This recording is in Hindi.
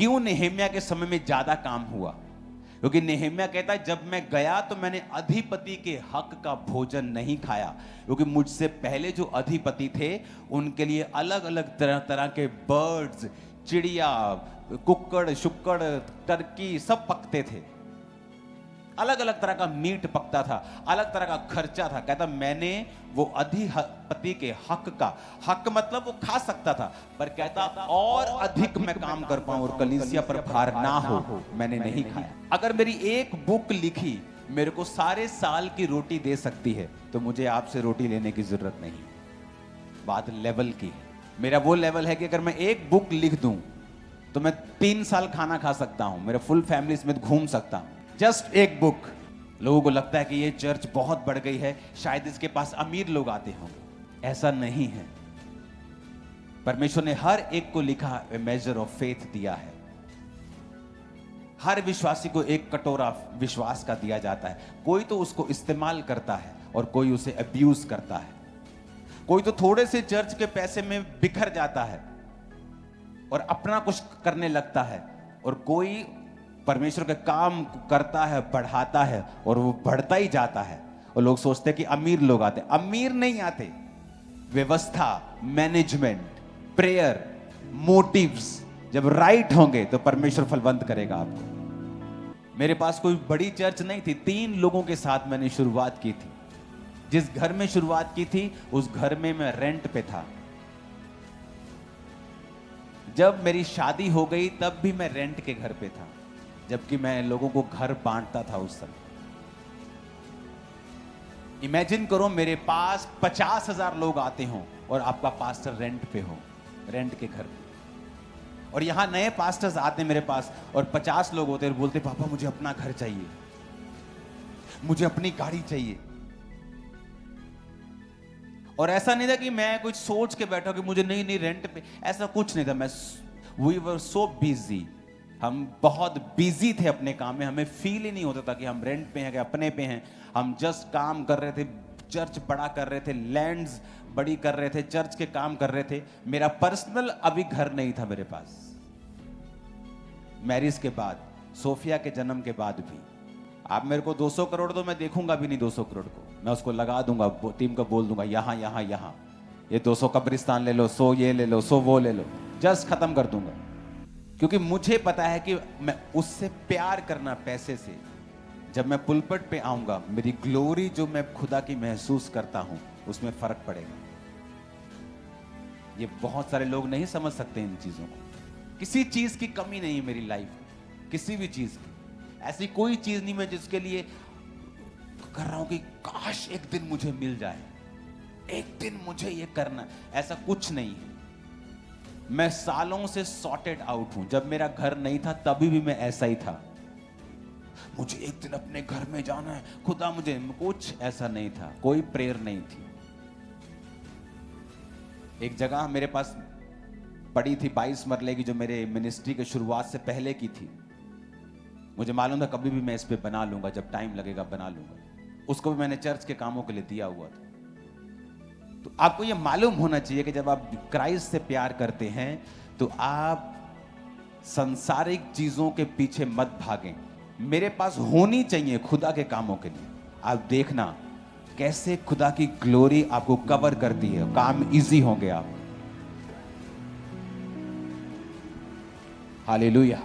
क्यों नेहेम्या के समय में ज्यादा काम हुआ? क्योंकि नेहेम्या कहता है जब मैं गया तो मैंने अधिपति के हक का भोजन नहीं खाया, क्योंकि मुझसे पहले जो अधिपति थे उनके लिए अलग अलग तरह तरह के बर्ड्स, चिड़िया, कुक्कड़ शुक्कड़, टर्की सब पकते थे, अलग अलग तरह का मीट पकता था, अलग तरह का खर्चा था। कहता मैंने वो अधिपति के हक का, हक मतलब वो खा सकता था, पर कहता और अधिक मैं काम कर पाऊं और कलीसिया पर भार ना हो, मैंने नहीं खाया। अगर मेरी एक बुक लिखी मेरे को सारे साल की रोटी दे सकती है तो मुझे आपसे रोटी लेने की जरूरत नहीं। बात लेवल की है। मेरा वो लेवल है कि अगर मैं एक बुक लिख दूं तो मैं 3 साल खाना खा सकता हूं, मेरे फुल फैमिली समेत घूम सकता हूं, जस्ट एक बुक। लोगों को लगता है कि ये चर्च बहुत बढ़ गई है, शायद इसके पास अमीर लोग आते होंगे। ऐसा नहीं है। परमेश्वर ने हर एक को लिखा मेजर ऑफ फेथ दिया है। हर विश्वासी को एक कटोरा विश्वास का दिया जाता है। कोई तो उसको इस्तेमाल करता है और कोई उसे अब्यूज करता है। कोई तो थोड़े से चर्च के पैसे में बिखर जाता है और अपना कुछ करने लगता है, और कोई परमेश्वर के काम करता है, बढ़ाता है और वो बढ़ता ही जाता है। और लोग सोचते हैं कि अमीर लोग आते, अमीर नहीं आते। व्यवस्था, मैनेजमेंट, प्रेयर, मोटिव्स जब राइट होंगे तो परमेश्वर फलवंत करेगा आपको। मेरे पास कोई बड़ी चर्च नहीं थी, 3 लोगों के साथ मैंने शुरुआत की थी। जिस घर में शुरुआत की थी उस घर में मैं रेंट पे था। जब मेरी शादी हो गई तब भी मैं रेंट के घर पे था, जबकि मैं लोगों को घर बांटता था उस समय। इमेजिन करो मेरे पास 50,000 लोग आते हों और आपका पास्टर रेंट पे हो, रेंट के घर पे। और यहां नए पास्टर्स आते मेरे पास और 50 लोग होते और बोलते पापा मुझे अपना घर चाहिए, मुझे अपनी गाड़ी चाहिए। और ऐसा नहीं था कि मैं कुछ सोच के बैठा कि मुझे नहीं रेंट पे, ऐसा कुछ नहीं था। वी वर सो बिजी, हम बहुत बिजी थे अपने काम में। हमें फील ही नहीं होता था कि हम रेंट पे हैं कि अपने पे हैं। हम जस्ट काम कर रहे थे, चर्च बड़ा कर रहे थे, लैंड्स बड़ी कर रहे थे, चर्च के काम कर रहे थे। मेरा पर्सनल अभी घर नहीं था मेरे पास। मैरिज के बाद, सोफिया के जन्म के बाद भी आप मेरे को 200 करोड़ दो, मैं देखूंगा भी नहीं 200 करोड़ को। मैं उसको लगा दूंगा, टीम को बोल दूंगा यहां यहां यहां, ये 200 कब्रिस्तान ले लो, 100 ये ले लो, 100 वो ले लो, जस्ट खत्म कर दूंगा। क्योंकि मुझे पता है कि मैं उससे प्यार करना, पैसे से। जब मैं पुलपट पे आऊंगा, मेरी ग्लोरी जो मैं खुदा की महसूस करता हूं उसमें फर्क पड़ेगा। ये बहुत सारे लोग नहीं समझ सकते इन चीजों को। किसी चीज की कमी नहीं है मेरी लाइफ में, किसी भी चीज की। ऐसी कोई चीज नहीं मैं जिसके लिए कर रहा हूं कि काश एक दिन मुझे मिल जाए, एक दिन मुझे ये करना, ऐसा कुछ नहीं है। मैं सालों से सॉर्टेड आउट हूं। जब मेरा घर नहीं था तभी भी मैं ऐसा ही था। मुझे एक दिन अपने घर में जाना है, खुदा मुझे, कुछ ऐसा नहीं था, कोई प्रेयर नहीं थी। एक जगह मेरे पास पड़ी थी 22 मरले की, जो मेरे मिनिस्ट्री के शुरुआत से पहले की थी। मुझे मालूम था कभी भी मैं इस पे बना लूंगा, जब टाइम लगेगा बना लूंगा। उसको भी मैंने चर्च के कामों के लिए दिया हुआ था। तो आपको यह मालूम होना चाहिए कि जब आप क्राइस्ट से प्यार करते हैं तो आप सांसारिक चीजों के पीछे मत भागें। मेरे पास होनी चाहिए खुदा के कामों के लिए। आप देखना कैसे खुदा की ग्लोरी आपको कवर करती है, काम इजी होंगे आप। हालेलुया।